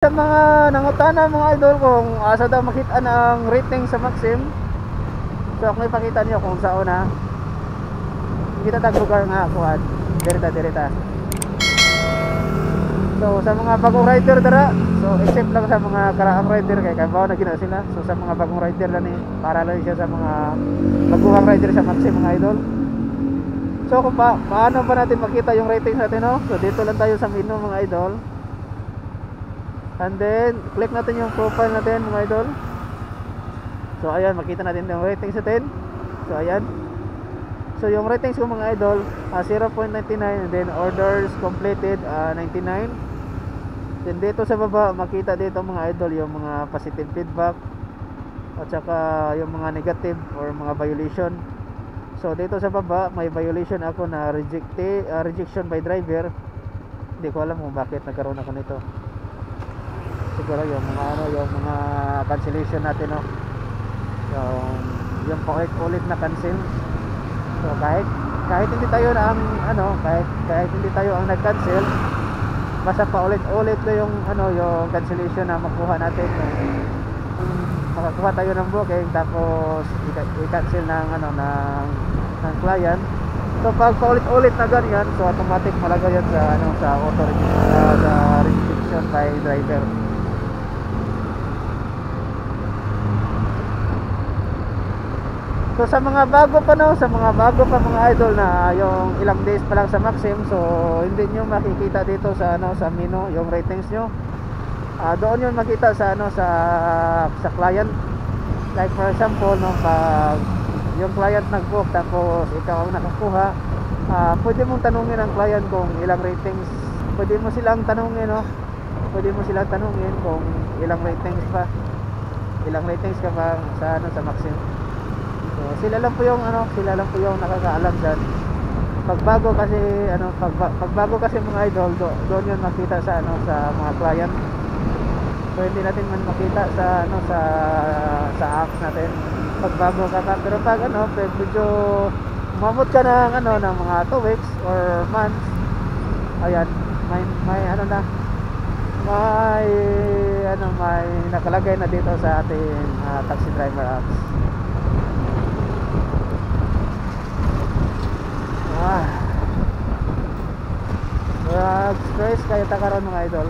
Sa mga nangutana mga idol kung asa daw makita ng rating sa Maxim. So ako ipakita niyo kung saan na kita tag lugar nga kuan. Direta. So sa mga bagong rider dara, so except lang sa mga karaang rider kay kabaw na gina sila. So sa mga bagong rider lang ni para lang siya sa mga baguhang rider sa Maxim mga idol. So kung paano ba natin makita yung rating natin, no? So dito lang tayo sa menu mga idol. And then, click natin yung profile natin mga idol. So ayan, makita natin yung ratings natin. So ayan. So yung ratings ko mga idol, 0.99. And then orders completed, 99. Then dito sa baba, makita dito mga idol yung mga positive feedback at saka yung mga negative or mga violation. So dito sa baba, may violation ako na rejection by driver. Hindi ko alam kung bakit nagkaroon ako nito. Siguro yung mga yung mga cancellation natin, no, yung paulit-ulit na cancel. So kahit hindi tayo na ang kahit hindi tayo ang nag-cancel, basta paulit-ulit na yung yung cancellation na makuha natin. Makakuha tayo ng booking tapos i-cancel ng ng client. So pag paulit-ulit na ganyan, so automatic malagay yan sa auto rejection by driver. So sa mga bago pa mga idol na yung ilang days pa lang sa Maxim, so hindi nyo makikita dito sa sa menu yung ratings nyo. Doon yun makita sa sa client. Like for example, no, pag yung client nag-book tapos ikaw ang nakakuha, pwede mong tanungin ang client kung ilang ratings. Pwede mo silang tanungin, no? Pwede mo silang tanungin kung ilang ratings ka pa sa Maxim. So, sila lang po yung nakakaalam diyan. Pagbago kasi mga idol, doon 'yun makita sa sa mga client. So hindi natin man makita sa apps natin pagbago ka pa. Pero pag medyo umabot ka ng ng mga 2 weeks or months, ayan, may may nakalagay na dito sa ating taxi driver apps. Stress kaya ta karon mga idol.